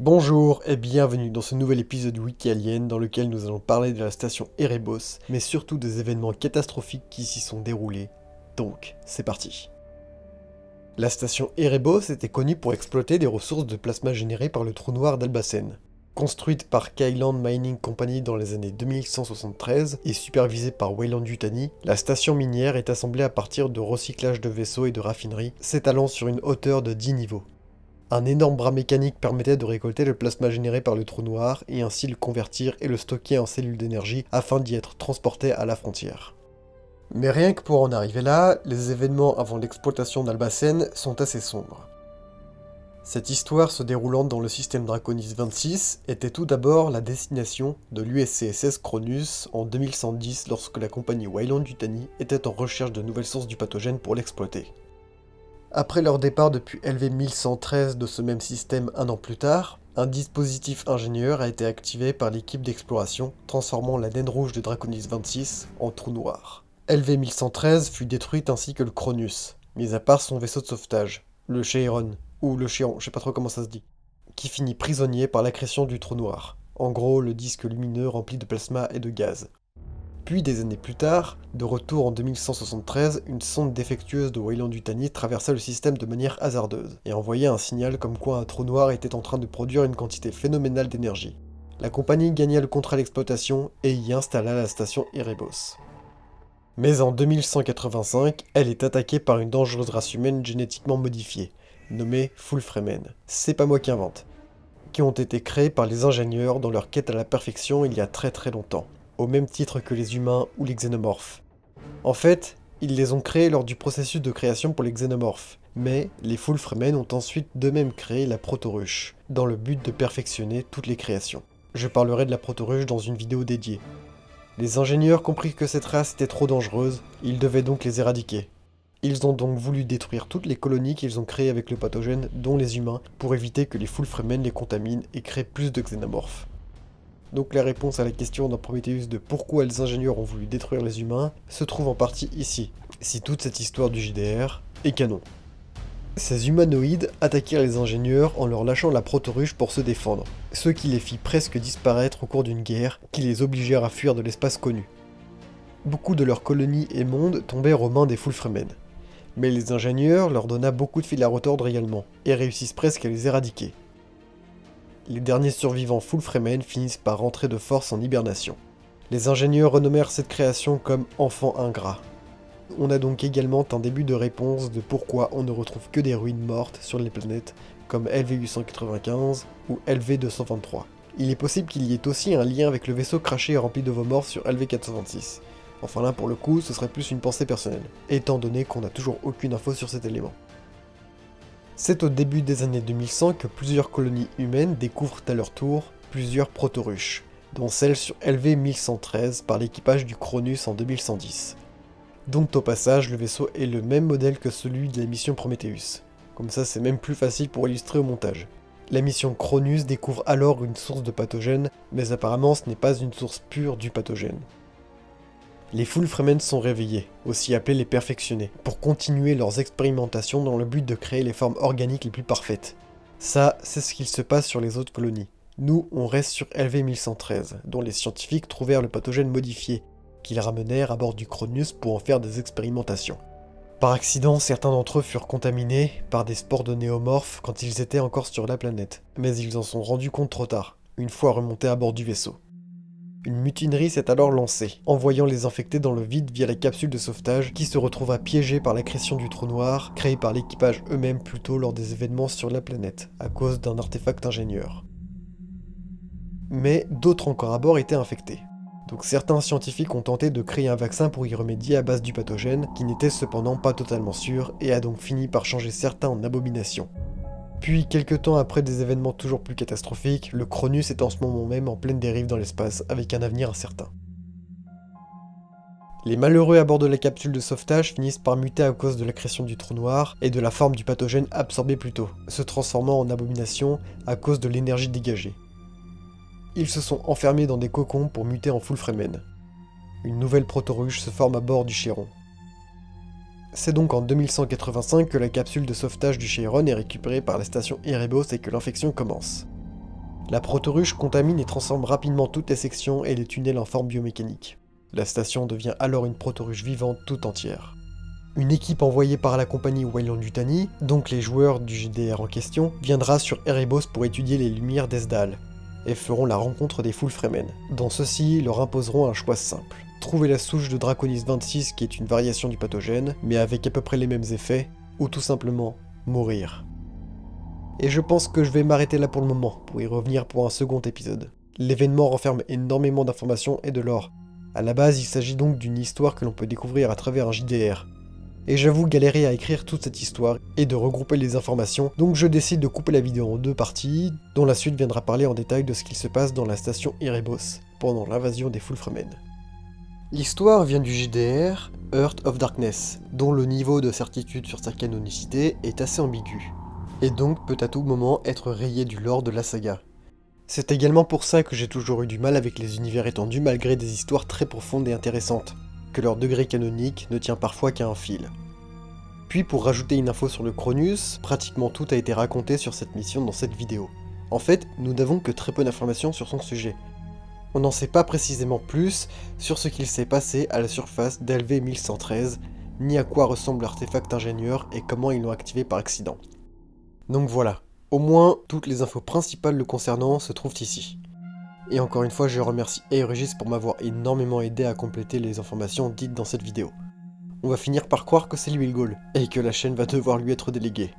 Bonjour et bienvenue dans ce nouvel épisode Wiki Alien dans lequel nous allons parler de la station Erebos, mais surtout des événements catastrophiques qui s'y sont déroulés. Donc, c'est parti. La station Erebos était connue pour exploiter des ressources de plasma générées par le trou noir d'Albacen. Construite par Kailand Mining Company dans les années 2173 et supervisée par Weyland-Yutani, la station minière est assemblée à partir de recyclage de vaisseaux et de raffineries, s'étalant sur une hauteur de 10 niveaux. Un énorme bras mécanique permettait de récolter le plasma généré par le trou noir et ainsi le convertir et le stocker en cellules d'énergie afin d'y être transporté à la frontière. Mais rien que pour en arriver là, les événements avant l'exploitation d'Albacen sont assez sombres. Cette histoire se déroulant dans le système Draconis 26 était tout d'abord la destination de l'USCSS Cronus en 2110 lorsque la compagnie Weyland-Yutani était en recherche de nouvelles sources du pathogène pour l'exploiter. Après leur départ depuis LV-1113 de ce même système un an plus tard, un dispositif ingénieur a été activé par l'équipe d'exploration, transformant la naine rouge de Draconis 26 en trou noir. LV-1113 fut détruite ainsi que le Cronus, mis à part son vaisseau de sauvetage, le Cheiron, ou le Chéron, je sais pas trop comment ça se dit, qui finit prisonnier par l'accrétion du trou noir, en gros le disque lumineux rempli de plasma et de gaz. Puis des années plus tard, de retour en 2173, une sonde défectueuse de Weyland-Yutani traversa le système de manière hasardeuse, et envoyait un signal comme quoi un trou noir était en train de produire une quantité phénoménale d'énergie. La compagnie gagna le contrat d'exploitation et y installa la station Erebos. Mais en 2185, elle est attaquée par une dangereuse race humaine génétiquement modifiée, nommée Fullfremen. C'est pas moi qui invente. Qui ont été créés par les ingénieurs dans leur quête à la perfection il y a très longtemps, au même titre que les humains ou les xénomorphes. En fait, ils les ont créés lors du processus de création pour les xénomorphes, mais les Fullfremen ont ensuite d'eux-mêmes créé la protoruche, dans le but de perfectionner toutes les créations. Je parlerai de la protoruche dans une vidéo dédiée. Les ingénieurs comprirent que cette race était trop dangereuse, ils devaient donc les éradiquer. Ils ont donc voulu détruire toutes les colonies qu'ils ont créées avec le pathogène, dont les humains, pour éviter que les Fullfremen les contaminent et créent plus de xénomorphes. Donc la réponse à la question dans Prometheus de pourquoi les ingénieurs ont voulu détruire les humains se trouve en partie ici, si toute cette histoire du JDR est canon. Ces humanoïdes attaquèrent les ingénieurs en leur lâchant la protoruche pour se défendre, ce qui les fit presque disparaître au cours d'une guerre qui les obligèrent à fuir de l'espace connu. Beaucoup de leurs colonies et mondes tombèrent aux mains des Fullfremen. Mais les ingénieurs leur donna beaucoup de fil à retordre également, et réussissent presque à les éradiquer. Les derniers survivants Fullfremen finissent par rentrer de force en hibernation. Les ingénieurs renommèrent cette création comme « Enfant ingrat ». On a donc également un début de réponse de pourquoi on ne retrouve que des ruines mortes sur les planètes comme LV-895 ou LV-223. Il est possible qu'il y ait aussi un lien avec le vaisseau craché et rempli de morts sur LV-426. Enfin là pour le coup, ce serait plus une pensée personnelle, étant donné qu'on n'a toujours aucune info sur cet élément. C'est au début des années 2100 que plusieurs colonies humaines découvrent à leur tour plusieurs protoruches, dont celle sur LV-1113 par l'équipage du Cronus en 2110. Donc au passage, le vaisseau est le même modèle que celui de la mission Prometheus. Comme ça c'est même plus facile pour illustrer au montage. La mission Cronus découvre alors une source de pathogène, mais apparemment ce n'est pas une source pure du pathogène. Les Fullfremen sont réveillés, aussi appelés les perfectionnés, pour continuer leurs expérimentations dans le but de créer les formes organiques les plus parfaites. Ça, c'est ce qu'il se passe sur les autres colonies. Nous, on reste sur LV-1113, dont les scientifiques trouvèrent le pathogène modifié, qu'ils ramenèrent à bord du Cronus pour en faire des expérimentations. Par accident, certains d'entre eux furent contaminés par des spores de néomorphes quand ils étaient encore sur la planète, mais ils en sont rendus compte trop tard, une fois remontés à bord du vaisseau. Une mutinerie s'est alors lancée, envoyant les infectés dans le vide via la capsule de sauvetage qui se retrouva piégée par l'accrétion du trou noir, créé par l'équipage eux-mêmes plus tôt lors des événements sur la planète, à cause d'un artefact ingénieur. Mais d'autres encore à bord étaient infectés. Donc certains scientifiques ont tenté de créer un vaccin pour y remédier à base du pathogène, qui n'était cependant pas totalement sûr, et a donc fini par changer certains en abominations. Puis, quelques temps après des événements toujours plus catastrophiques, le Cronus est en ce moment même en pleine dérive dans l'espace, avec un avenir incertain. Les malheureux à bord de la capsule de sauvetage finissent par muter à cause de l'accrétion du trou noir et de la forme du pathogène absorbé plus tôt, se transformant en abomination à cause de l'énergie dégagée. Ils se sont enfermés dans des cocons pour muter en Fullfremen. Une nouvelle protoruche se forme à bord du Chéron. C'est donc en 2185 que la capsule de sauvetage du Cheiron est récupérée par la station Erebos et que l'infection commence. La protoruche contamine et transforme rapidement toutes les sections et les tunnels en forme biomécanique. La station devient alors une protoruche vivante tout entière. Une équipe envoyée par la compagnie Weyland-Yutani, donc les joueurs du GDR en question, viendra sur Erebos pour étudier les lumières d'Esdal, et feront la rencontre des Full Fremen, dont ceux-ci leur imposeront un choix simple. Trouver la souche de Draconis 26 qui est une variation du pathogène, mais avec à peu près les mêmes effets, ou tout simplement mourir. Et je pense que je vais m'arrêter là pour le moment, pour y revenir pour un second épisode. L'événement renferme énormément d'informations et de lore. À la base, il s'agit donc d'une histoire que l'on peut découvrir à travers un JDR. Et j'avoue galérer à écrire toute cette histoire et de regrouper les informations, donc je décide de couper la vidéo en deux parties, dont la suite viendra parler en détail de ce qu'il se passe dans la station Erebos, pendant l'invasion des Full Fremen. L'histoire vient du JDR Heart of Darkness, dont le niveau de certitude sur sa canonicité est assez ambigu, et donc peut à tout moment être rayé du lore de la saga. C'est également pour ça que j'ai toujours eu du mal avec les univers étendus malgré des histoires très profondes et intéressantes, que leur degré canonique ne tient parfois qu'à un fil. Puis pour rajouter une info sur le Cronus, pratiquement tout a été raconté sur cette mission dans cette vidéo. En fait, nous n'avons que très peu d'informations sur son sujet. On n'en sait pas précisément plus sur ce qu'il s'est passé à la surface d'LV-1113, ni à quoi ressemble l'artefact ingénieur et comment ils l'ont activé par accident. Donc voilà, au moins toutes les infos principales le concernant se trouvent ici. Et encore une fois, je remercie Aerugis pour m'avoir énormément aidé à compléter les informations dites dans cette vidéo. On va finir par croire que c'est lui le goal, et que la chaîne va devoir lui être déléguée.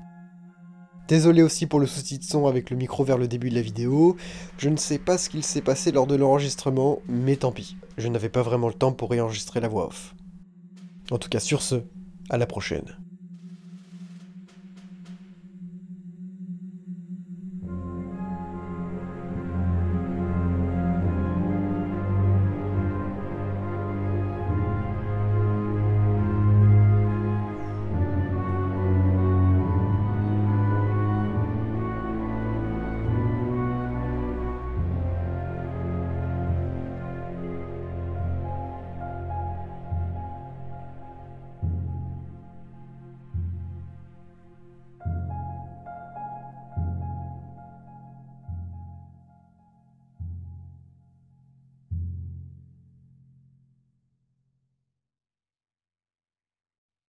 Désolé aussi pour le souci de son avec le micro vers le début de la vidéo, je ne sais pas ce qu'il s'est passé lors de l'enregistrement, mais tant pis, je n'avais pas vraiment le temps pour réenregistrer la voix off. En tout cas sur ce, à la prochaine.